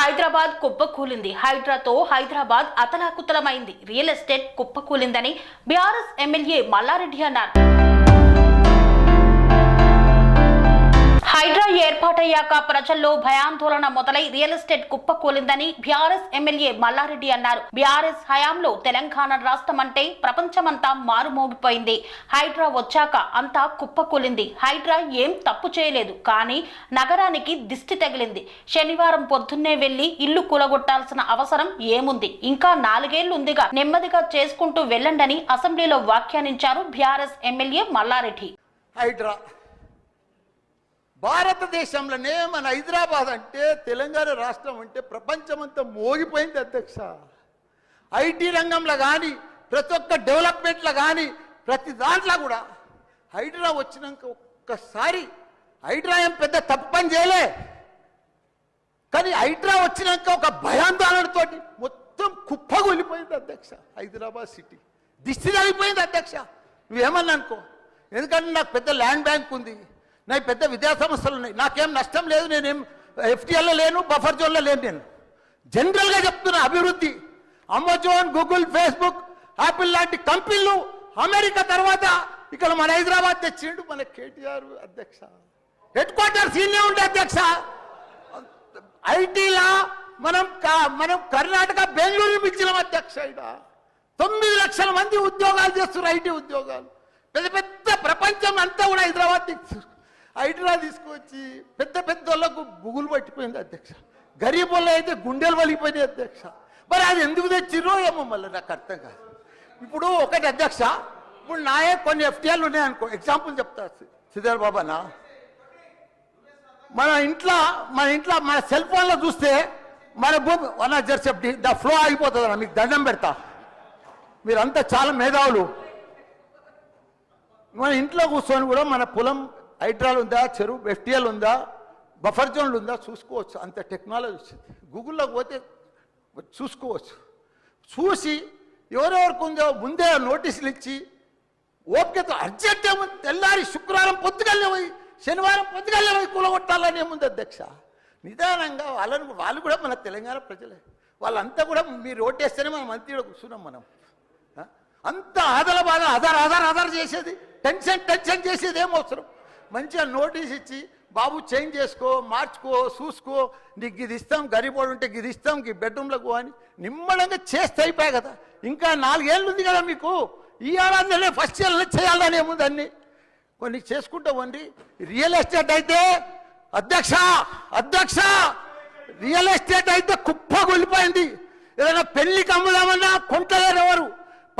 హైదరాబాద్ కుప్పకూలింది. హైడ్రాతో హైదరాబాద్ అతలాకుతలమైంది. రియల్ ఎస్టేట్ కుప్పకూలిందని బీఆర్ఎస్ ఎమ్మెల్యే మల్లారెడ్డి అన్నారు. హైడ్రా ఏర్పాటయ్యాక ప్రజల్లో భయాందోళన మొదలై రియల్ ఎస్టేట్ కుప్పకూలిందని బీఆర్ఎస్ ఎమ్మెల్యే మల్లారెడ్డి అన్నారు. బీఆర్ఎస్ హయాంలో తెలంగాణ రాష్ట్రం అంటే ప్రపంచమంతా మారుమోగిపోయింది. హైడ్రా వచ్చాక అంతా కుప్పకూలింది. హైడ్రా ఏం తప్పు చేయలేదు, కానీ నగరానికి దిష్టి తగిలింది. శనివారం పొద్దున్నే వెళ్లి ఇల్లు కూలగొట్టాల్సిన అవసరం ఏముంది? ఇంకా 4 ఏళ్లు ఉందిగా, నెమ్మదిగా చేసుకుంటూ వెళ్లండని అసెంబ్లీలో వ్యాఖ్యానించారు బీఆర్ఎస్ ఎమ్మెల్యే మల్లారెడ్డి. హైడ్రా భారతదేశంలోనే మన హైదరాబాద్ అంటే, తెలంగాణ రాష్ట్రం అంటే ప్రపంచమంతా మోగిపోయింది అధ్యక్ష. ఐటీ రంగంలో కానీ, ప్రతి ఒక్క డెవలప్మెంట్లో కానీ, ప్రతి దాంట్లో కూడా హైడ్రా వచ్చినాక ఒక్కసారి హైడ్రా ఏం పెద్ద తప్పు పని చేయలే, కానీ హైడ్రా వచ్చినాక ఒక భయాందోళనతో మొత్తం కుప్పగొలిపోయింది అధ్యక్ష. హైదరాబాద్ సిటీ దిష్టి తగిలిపోయింది అధ్యక్ష. నువ్వేమన్నా అనుకో, ఎందుకంటే నాకు పెద్ద ల్యాండ్ బ్యాంక్ ఉంది, నాకు పెద్ద విద్యా సంస్థలు ఉన్నాయి, నాకేం నష్టం లేదు, నేనేం ఎఫ్టీఎల్లో లేను, బఫర్ జోన్లో లేను. నేను జనరల్గా చెప్తున్నా, అభివృద్ధి అమెజాన్, గూగుల్, ఫేస్బుక్, యాపిల్ లాంటి కంపెనీలు అమెరికా తర్వాత ఇక్కడ మన హైదరాబాద్ తెచ్చిండు మన కేటీఆర్ అధ్యక్ష. హెడ్ క్వార్టర్స్ ఈయనే ఉండే అధ్యక్ష. ఐటీలా మనం కర్ణాటక బెంగళూరు మించినాం అధ్యక్ష. ఇక్కడ 9 లక్షల మంది ఉద్యోగాలు చేస్తున్నారు, ఐటీ ఉద్యోగాలు. పెద్ద పెద్ద ప్రపంచం అంతా కూడా హైడ్రా తీసుకొచ్చి పెద్ద పెద్ద వాళ్ళకు బుగులు పట్టిపోయింది అధ్యక్ష. గరీబుల్లో అయితే గుండెలు వలిగిపోయినాయి అధ్యక్ష. మరి అది ఎందుకు తెచ్చిర్రో ఏమో మళ్ళీ నాకు అర్థం కాదు. ఇప్పుడు ఒకటి అధ్యక్ష, ఇప్పుడు నాయే కొన్ని ఎఫ్టీఎల్ ఉన్నాయనుకో, ఎగ్జాంపుల్ చెప్తా శ్రీధర్ బాబానా. మన ఇంట్లో మన సెల్ ఫోన్లో చూస్తే మన భూమి 1 ద ఫ్లో ఆగిపోతుంది. మీకు దండం పెడతా, మీరంతా చాలా మేధావులు. మన ఇంట్లో కూర్చొని కూడా మన పొలం హైడ్రాలు ఉందా, చెరువు ఎఫ్టీఎల్ ఉందా, బఫర్ జోన్లు ఉందా చూసుకోవచ్చు. అంత టెక్నాలజీ వచ్చింది. గూగుల్లోకి పోతే చూసుకోవచ్చు. చూసి ఎవరెవరికి ఉందో ముందే నోటీసులు ఇచ్చి ఓపికతో అర్జెంట్ ఏముంది, తెల్లారి శుక్రవారం పొద్దుగల్లే పోయి శనివారం పొద్దుగల్లే పోయి కూలగొట్టాలని ఏముంది అధ్యక్ష. నిదానంగా వాళ్ళు కూడా మన తెలంగాణ ప్రజలే, వాళ్ళంతా కూడా మీరు ఓటేస్తేనే మనం మంత్రిలో కూర్చున్నాం. మనం అంత ఆదల బాగా ఆధార్ చేసేది, టెన్షన్ చేసేది ఏం అవసరం. మంచిగా నోటీస్ ఇచ్చి, బాబు చేంజ్ చేసుకో, మార్చుకో, చూసుకో, నీకు ఇది ఇస్తాం, గరీబోడు ఉంటే ఇది ఇస్తాం, ఈ బెడ్రూమ్లకు అని నిమ్మడంగా చేస్తే అయిపోయాయి కదా. ఇంకా 4 ఏళ్ళు ఉంది కదా మీకు. ఈ ఏడాదిలోనే ఫస్ట్ ఇయర్లో చేయాలని ఏముంది, అన్ని కొన్ని చేసుకుంటా ఉండి. రియల్ ఎస్టేట్ అయితే అధ్యక్ష రియల్ ఎస్టేట్ అయితే కుప్పగొలిపోయింది. ఏదైనా పెళ్లికి అమ్ముదామన్నా కొంటలేరు ఎవరు,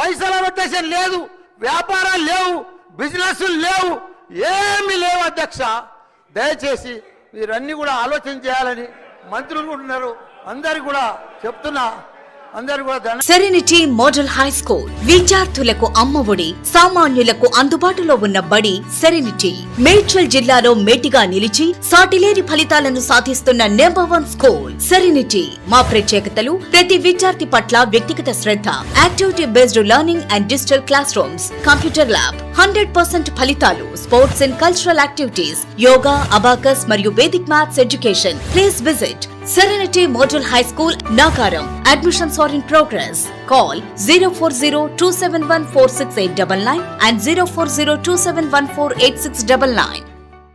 పైసల రొటేషన్ లేదు, వ్యాపారాలు లేవు, బిజినెస్ లేవు, ఏమీ లేవు అధ్యక్ష. దయచేసి మీరన్నీ కూడా ఆలోచన చేయాలని మంత్రులు ఉన్నారు, అందరికి కూడా చెప్తున్నా. సెరెనిటీ మోడల్ హై స్కూల్ విద్యార్థులకు అమ్మఒడి, సామాన్యులకు అందుబాటులో ఉన్న బడి సెరెనిటీ. మేడ్చల్ జిల్లాలో మేటిగా నిలిచి సాటిలేని ఫలితాలను సాధిస్తున్న #1 స్కూల్ సెరెనిటీ. మా ప్రత్యేకతలు: ప్రతి విద్యార్థి పట్ల వ్యక్తిగత శ్రద్ధ, activity based learning and digital classrooms, computer lab, 100% ఫలితాలు, sports and cultural activities, yoga, abacus మరియు Vedic maths education. Please visit Serenity Model High School, Nagaram. Admissions are in progress. Call 040-271-46899 and 040-271-48699.